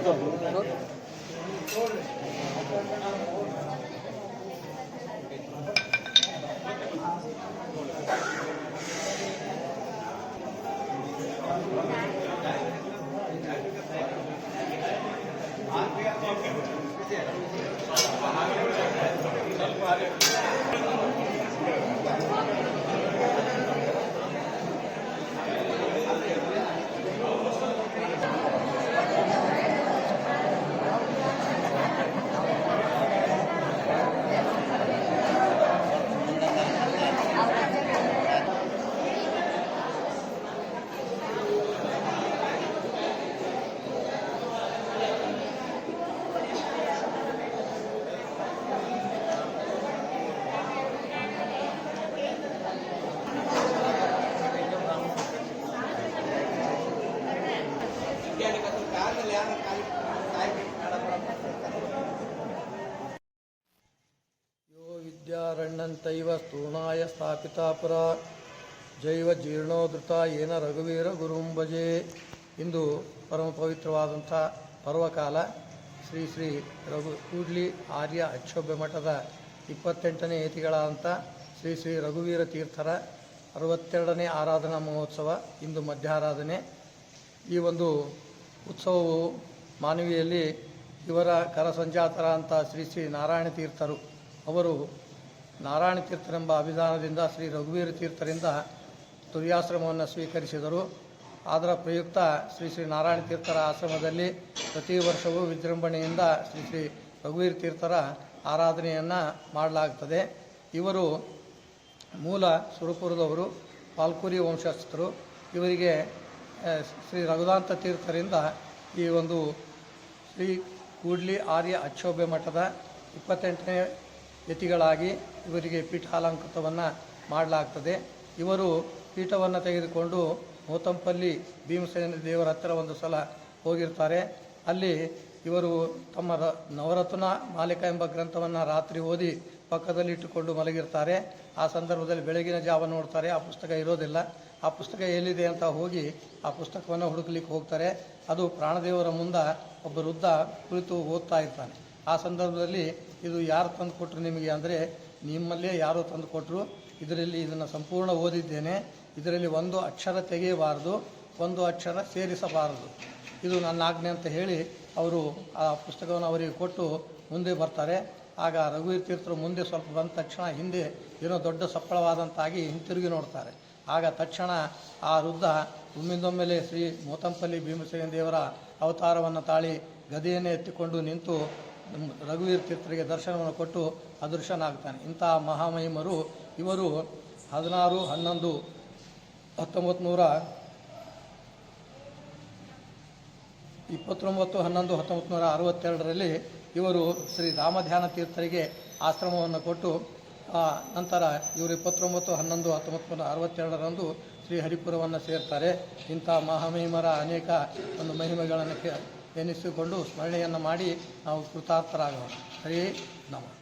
यो विद्यारण्यन्तैव स्तूर्णाय ಸ್ಥಾಪಿತಾಪುರ ಜೈವ ಜೀರ್ಣೋಧೃತ ಏನ ರಘುವೀರ ಗುರುಂ ಭಜೆ. ಇಂದು ಪರಮ ಪವಿತ್ರವಾದಂಥ ಪರ್ವಕಾಲ. ಶ್ರೀ ಶ್ರೀ ಕೂಡ್ಲಿ ಆರ್ಯ ಅಕ್ಷೋಭ್ಯ ಮಠದ 28ನೇ ಯತಿಗಳಾದಂಥ ಶ್ರೀ ಶ್ರೀ ರಘುವೀರ ತೀರ್ಥರ 62ನೇ ಆರಾಧನಾ ಮಹೋತ್ಸವ ಇಂದು ಮಧ್ಯಾರಾಧನೆ. ಈ ಒಂದು ಉತ್ಸವವು ಮಾನವಿಯಲ್ಲಿ ಇವರ ಕರಸಂಜಾತರ ಅಂತ ಶ್ರೀ ಶ್ರೀ ನಾರಾಯಣ ತೀರ್ಥರು ಅವರು ನಾರಾಯಣ ತೀರ್ಥರೆಂಬ ಅಭಿಧಾನದಿಂದ ಶ್ರೀ ರಘುವೀರ ತೀರ್ಥರಿಂದ ತುರ್ಯಾಶ್ರಮವನ್ನು ಸ್ವೀಕರಿಸಿದರು. ಅದರ ಪ್ರಯುಕ್ತ ಶ್ರೀ ಶ್ರೀ ನಾರಾಯಣ ತೀರ್ಥರ ಆಶ್ರಮದಲ್ಲಿ ಪ್ರತಿ ವರ್ಷವೂ ವಿಜೃಂಭಣೆಯಿಂದ ಶ್ರೀ ಶ್ರೀ ರಘುವೀರ ತೀರ್ಥರ ಆರಾಧನೆಯನ್ನು ಮಾಡಲಾಗ್ತದೆ. ಇವರು ಮೂಲ ಸುರಪುರದವರು, ಪಾಲ್ಕುರಿ ವಂಶಸ್ಥರು. ಇವರಿಗೆ ಶ್ರೀ ರಘುದಾಂತ ತೀರ್ಥರಿಂದ ಈ ಒಂದು ಶ್ರೀ ಕೂಡ್ಲಿ ಆರ್ಯ ಅಕ್ಷೋಭ್ಯ ಮಠದ 28ನೇ ಯತಿಗಳಾಗಿ ಇವರಿಗೆ ಪೀಠಾಲಂಕೃತವನ್ನು ಮಾಡಲಾಗ್ತದೆ. ಇವರು ಪೀಠವನ್ನು ತೆಗೆದುಕೊಂಡು ಮೋತಂಪಲ್ಲಿ ಭೀಮಸೇನ ದೇವರ ಹತ್ತಿರ ಒಂದು ಸಲ ಹೋಗಿರ್ತಾರೆ. ಅಲ್ಲಿ ಇವರು ತಮ್ಮ ನವರತ್ನ ಮಾಲಿಕ ಎಂಬ ಗ್ರಂಥವನ್ನು ರಾತ್ರಿ ಓದಿ ಪಕ್ಕದಲ್ಲಿ ಇಟ್ಟುಕೊಂಡು ಮಲಗಿರ್ತಾರೆ. ಆ ಸಂದರ್ಭದಲ್ಲಿ ಬೆಳಗಿನ ಜಾವ ನೋಡ್ತಾರೆ, ಆ ಪುಸ್ತಕ ಇರೋದಿಲ್ಲ. ಆ ಪುಸ್ತಕ ಎಲ್ಲಿದೆ ಅಂತ ಹೋಗಿ ಆ ಪುಸ್ತಕವನ್ನು ಹುಡುಕಲಿಕ್ಕೆ ಹೋಗ್ತಾರೆ. ಅದು ಪ್ರಾಣದೇವರ ಮುಂದೆ ಒಬ್ಬ ವೃದ್ಧ ಕುಳಿತು ಓದ್ತಾ ಇರ್ತಾನೆ. ಆ ಸಂದರ್ಭದಲ್ಲಿ ಇದು ಯಾರು ತಂದು ಕೊಟ್ಟರು ನಿಮಗೆ ಅಂದರೆ, ನಿಮ್ಮಲ್ಲೇ ಯಾರೋ ತಂದು ಕೊಟ್ಟರು, ಇದನ್ನು ಸಂಪೂರ್ಣ ಓದಿದ್ದೇನೆ, ಇದರಲ್ಲಿ ಒಂದು ಅಕ್ಷರ ತೆಗೆಯಬಾರದು, ಒಂದು ಅಕ್ಷರ ಸೇರಿಸಬಾರದು, ಇದು ನನ್ನ ಆಜ್ಞೆ ಅಂತ ಹೇಳಿ ಅವರು ಆ ಪುಸ್ತಕವನ್ನು ಅವರಿಗೆ ಕೊಟ್ಟು ಮುಂದೆ ಬರ್ತಾರೆ. ಆಗ ರಘುವೀರ ತೀರ್ಥರು ಮುಂದೆ ಸ್ವಲ್ಪ ಬಂದ ತಕ್ಷಣ ಹಿಂದೆ ಏನೋ ದೊಡ್ಡ ಸಪ್ಪಳವಾದಂತಾಗಿ ಹಿಂತಿರುಗಿ ನೋಡ್ತಾರೆ. ಆಗ ತಕ್ಷಣ ಆ ವೃದ್ಧ ಒಮ್ಮಿಂದೊಮ್ಮೆಲೆ ಶ್ರೀ ಮೋತಂಪಲ್ಲಿ ಭೀಮಸೇನ ದೇವರ ಅವತಾರವನ್ನು ತಾಳಿ ಗದೆಯನ್ನೇ ಎತ್ತಿಕೊಂಡು ನಿಂತು ರಘುವೀರ ತೀರ್ಥರಿಗೆ ದರ್ಶನವನ್ನು ಕೊಟ್ಟು ಅದೃಶ್ಯನಾಗ್ತಾನೆ. ಇಂತಹ ಮಹಾಮಹಿಮರು ಇವರು 1962 ಇವರು ಶ್ರೀ ರಾಮಧ್ಯಾನ ತೀರ್ಥರಿಗೆ ಆಶ್ರಮವನ್ನು ಕೊಟ್ಟು ನಂತರ ಇವರು 29/11/1962 ಶ್ರೀ ಹರಿಪುರವನ್ನು ಸೇರ್ತಾರೆ. ಇಂಥ ಮಹಾಮಹಿಮರ ಅನೇಕ ಒಂದು ಮಹಿಮೆಗಳನ್ನು ಎನಿಸಿಕೊಂಡು ಸ್ಮರಣೆಯನ್ನು ಮಾಡಿ ನಾವು ಕೃತಾರ್ಥರಾಗೋಣ. ಹರೇ ನಮಃ.